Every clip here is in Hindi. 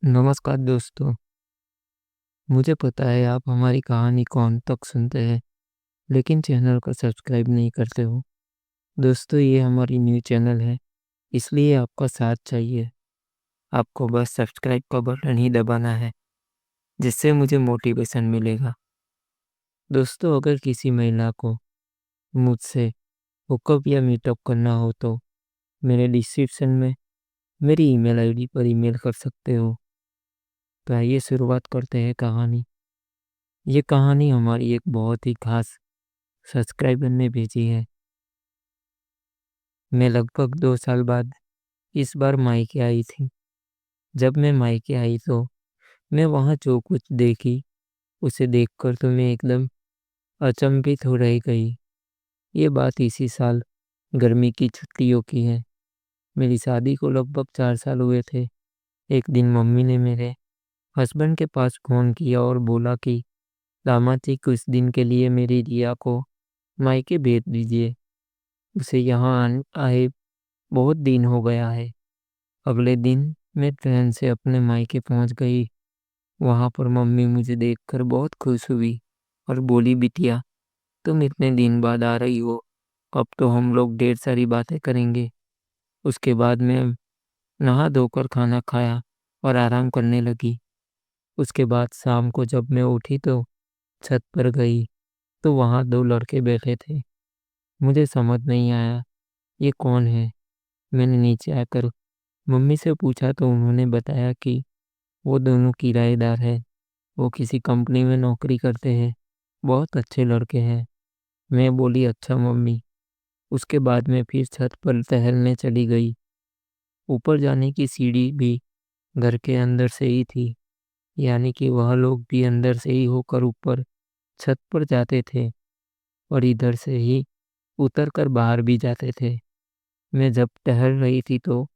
नमस्कार दोस्तों, मुझे पता है आप हमारी कहानी को अंत तक सुनते हैं, लेकिन चैनल को सब्सक्राइब नहीं करते हो। दोस्तों, ये हमारी न्यू चैनल है, इसलिए आपका साथ चाहिए। आपको बस सब्सक्राइब का बटन ही दबाना है, जिससे मुझे मोटिवेशन मिलेगा। दोस्तों, अगर किसी महिला को मुझसे हुकअप या मीटअप करना हो तो मेरे डिस्क्रिप्शन में मेरी ईमेल आईडी पर ईमेल कर सकते हो। तो आइए शुरुआत करते हैं कहानी। ये कहानी हमारी एक बहुत ही खास सब्सक्राइबर ने भेजी है। मैं लगभग 2 साल बाद इस बार मायके आई थी। जब मैं मायके आई तो मैं वहाँ जो कुछ देखी, उसे देखकर तो मैं एकदम अचंभित हो रह गई। ये बात इसी साल गर्मी की छुट्टियों की है। मेरी शादी को लगभग 4 साल हुए थे। एक दिन मम्मी ने मेरे हस्बैंड के पास फ़ोन किया और बोला कि दामाद जी कुछ दिन के लिए मेरी रिया को मायके भेज दीजिए। उसे यहाँ आए बहुत दिन हो गया है। अगले दिन मैं ट्रेन से अपने मायके पहुँच गई। वहाँ पर मम्मी मुझे देखकर बहुत खुश हुई और बोली, बिटिया तुम इतने दिन बाद आ रही हो, अब तो हम लोग ढेर सारी बातें करेंगे। उसके बाद मैं नहा धोकर खाना खाया और आराम करने लगी। उसके बाद शाम को जब मैं उठी तो छत पर गई तो वहाँ 2 लड़के बैठे थे। मुझे समझ नहीं आया ये कौन है। मैंने नीचे आकर मम्मी से पूछा तो उन्होंने बताया कि वो दोनों किराएदार हैं। वो किसी कंपनी में नौकरी करते हैं। बहुत अच्छे लड़के हैं। मैं बोली, अच्छा मम्मी। उसके बाद मैं फिर छत पर टहलने चली गई। ऊपर जाने की सीढ़ी भी घर के अंदर से ही थी, यानी कि वह लोग भी अंदर से ही होकर ऊपर छत पर जाते थे और इधर से ही उतर कर बाहर भी जाते थे। मैं जब टहल रही थी तो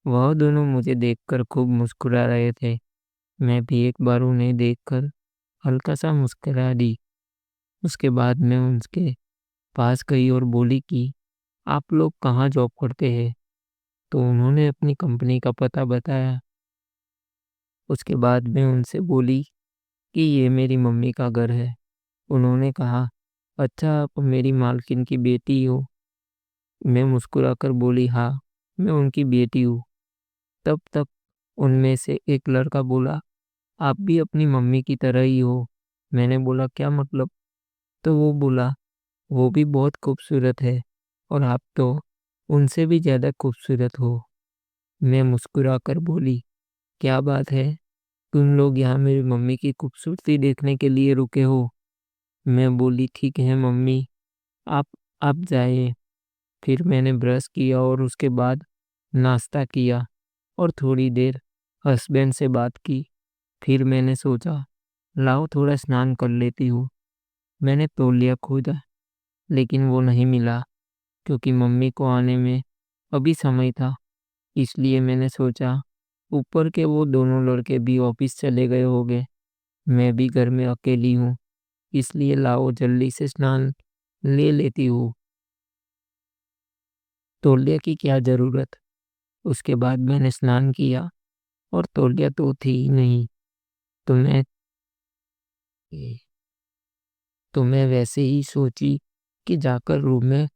वह दोनों मुझे देखकर खूब मुस्कुरा रहे थे। मैं भी एक बार उन्हें देखकर हल्का सा मुस्कुरा दी। उसके बाद मैं उनके पास गई और बोली कि आप लोग कहाँ जॉब करते हैं? तो उन्होंने अपनी कंपनी का पता बताया। उसके बाद मैं उनसे बोली कि ये मेरी मम्मी का घर है। उन्होंने कहा, अच्छा आप मेरी मालकिन की बेटी हो? मैं मुस्कुराकर बोली, हाँ, मैं उनकी बेटी हूँ। तब तक उनमें से एक लड़का बोला, आप भी अपनी मम्मी की तरह ही हो। मैंने बोला, क्या मतलब? तो वो बोला, वो भी बहुत खूबसूरत है और आप तो उनसे भी ज़्यादा खूबसूरत हो। मैं मुस्कुराकर बोली, क्या बात है? तुम लोग यहाँ मेरी मम्मी की खूबसूरती देखने के लिए रुके हो? मैं बोली, ठीक है मम्मी, आप आप जाइए। फिर मैंने ब्रश किया और उसके बाद नाश्ता किया और थोड़ी देर हस्बैंड से बात की। फिर मैंने सोचा, लाओ थोड़ा स्नान कर लेती हूँ। मैंने तौलिया खोजा, लेकिन वो नहीं मिला क्योंकि मम्मी को आने में अभी समय था। इसलिए मैंने सोचा, ऊपर के वो दोनों लड़के भी ऑफिस चले गए होंगे। मैं भी घर में अकेली हूँ, इसलिए लाओ जल्दी से स्नान ले लेती हूँ। तौलिया की क्या ज़रूरत? उसके बाद मैंने स्नान किया और तौलिया तो थी ही नहीं। तो मैं तो मैं वैसे ही सोची कि जाकर रूम में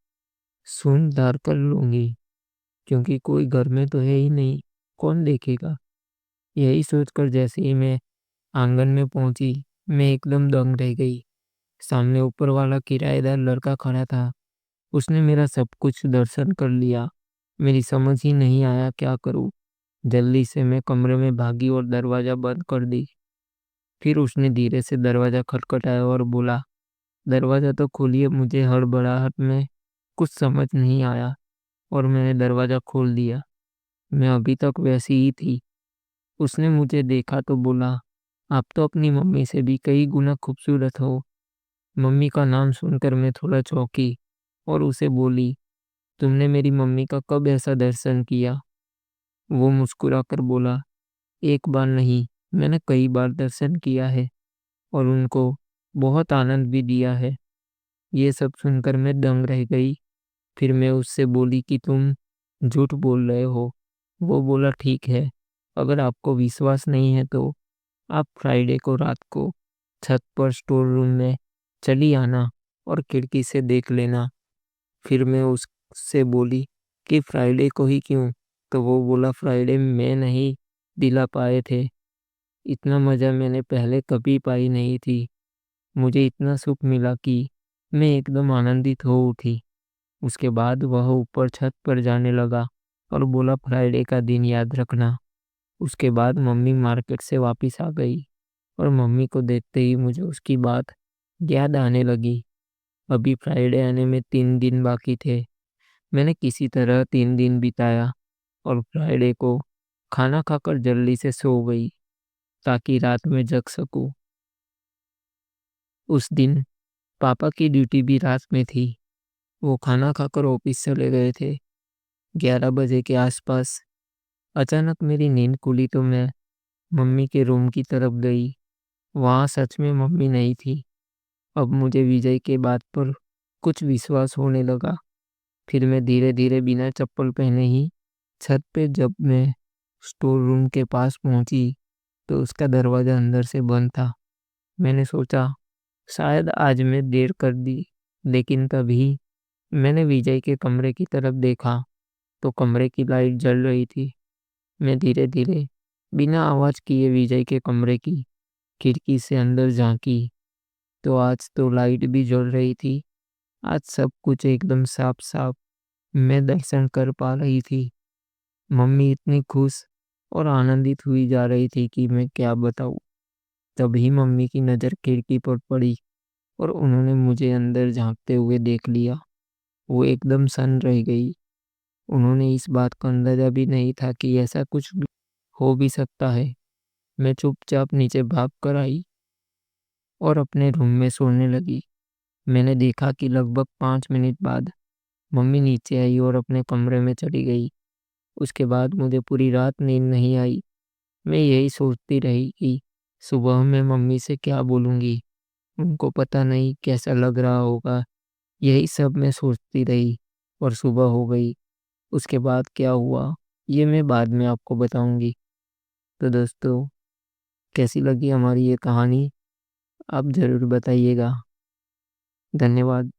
सुन धार कर लूँगी, क्योंकि कोई घर में तो है ही नहीं, कौन देखेगा? यही सोचकर जैसे ही मैं आंगन में पहुंची, मैं एकदम दंग रह गई। सामने ऊपर वाला किराएदार लड़का खड़ा था। उसने मेरा सब कुछ दर्शन कर लिया। मेरी समझ ही नहीं आया क्या करूं। जल्दी से मैं कमरे में भागी और दरवाज़ा बंद कर दी। फिर उसने धीरे से दरवाज़ा खटखटाया और बोला, दरवाज़ा तो खोलिए। मुझे हड़बड़ाहट में कुछ समझ नहीं आया और मैंने दरवाज़ा खोल दिया। मैं अभी तक वैसी ही थी। उसने मुझे देखा तो बोला, आप तो अपनी मम्मी से भी कई गुना खूबसूरत हो। मम्मी का नाम सुनकर मैं थोड़ा चौंकी और उसे बोली, तुमने मेरी मम्मी का कब ऐसा दर्शन किया? वो मुस्कुराकर बोला, एक बार नहीं, मैंने कई बार दर्शन किया है और उनको बहुत आनंद भी दिया है। ये सब सुनकर मैं दंग रह गई। फिर मैं उससे बोली कि तुम झूठ बोल रहे हो। वो बोला, ठीक है, अगर आपको विश्वास नहीं है तो आप फ्राइडे को रात को छत पर स्टोर रूम में चली आना और खिड़की से देख लेना। फिर मैं उससे बोली कि फ्राइडे को ही क्यों? तो वो बोला फ्राइडे मैं नहीं दिला पाए थे। इतना मज़ा मैंने पहले कभी पाई नहीं थी। मुझे इतना सुख मिला कि मैं एकदम आनंदित हो उठी। उसके बाद वह ऊपर छत पर जाने लगा और बोला फ्राइडे का दिन याद रखना। उसके बाद मम्मी मार्केट से वापस आ गई और मम्मी को देखते ही मुझे उसकी बात याद आने लगी। अभी फ्राइडे आने में 3 दिन बाकी थे। मैंने किसी तरह 3 दिन बिताया और फ्राइडे को खाना खाकर जल्दी से सो गई ताकि रात में जग सकूं। उस दिन पापा की ड्यूटी भी रात में थी। वो खाना खाकर ऑफिस चले गए थे। 11 बजे के आसपास अचानक मेरी नींद खुली तो मैं मम्मी के रूम की तरफ गई। वहाँ सच में मम्मी नहीं थी। अब मुझे विजय के बात पर कुछ विश्वास होने लगा। फिर मैं धीरे धीरे बिना चप्पल पहने ही छत पे जब मैं स्टोर रूम के पास पहुंची तो उसका दरवाज़ा अंदर से बंद था। मैंने सोचा शायद आज मैं देर कर दी, लेकिन तभी मैंने विजय के कमरे की तरफ देखा तो कमरे की लाइट जल रही थी। मैं धीरे धीरे बिना आवाज़ किए विजय के कमरे की खिड़की से अंदर झांकी तो आज तो लाइट भी जल रही थी। आज सब कुछ एकदम साफ साफ मैं दर्शन कर पा रही थी। मम्मी इतनी खुश और आनंदित हुई जा रही थी कि मैं क्या बताऊँ। तभी मम्मी की नज़र खिड़की पर पड़ी और उन्होंने मुझे अंदर झांकते हुए देख लिया। वो एकदम सन्न रह गई। उन्होंने इस बात का अंदाजा भी नहीं था कि ऐसा कुछ भी हो भी सकता है। मैं चुपचाप नीचे भाग कर आई और अपने रूम में सोने लगी। मैंने देखा कि लगभग 5 मिनट बाद मम्मी नीचे आई और अपने कमरे में चली गई। उसके बाद मुझे पूरी रात नींद नहीं आई। मैं यही सोचती रही कि सुबह मैं मम्मी से क्या बोलूँगी। उनको पता नहीं कैसा लग रहा होगा। यही सब मैं सोचती रही और सुबह हो गई। उसके बाद क्या हुआ ये मैं बाद में आपको बताऊँगी। तो दोस्तों, कैसी लगी हमारी ये कहानी आप ज़रूर बताइएगा। धन्यवाद।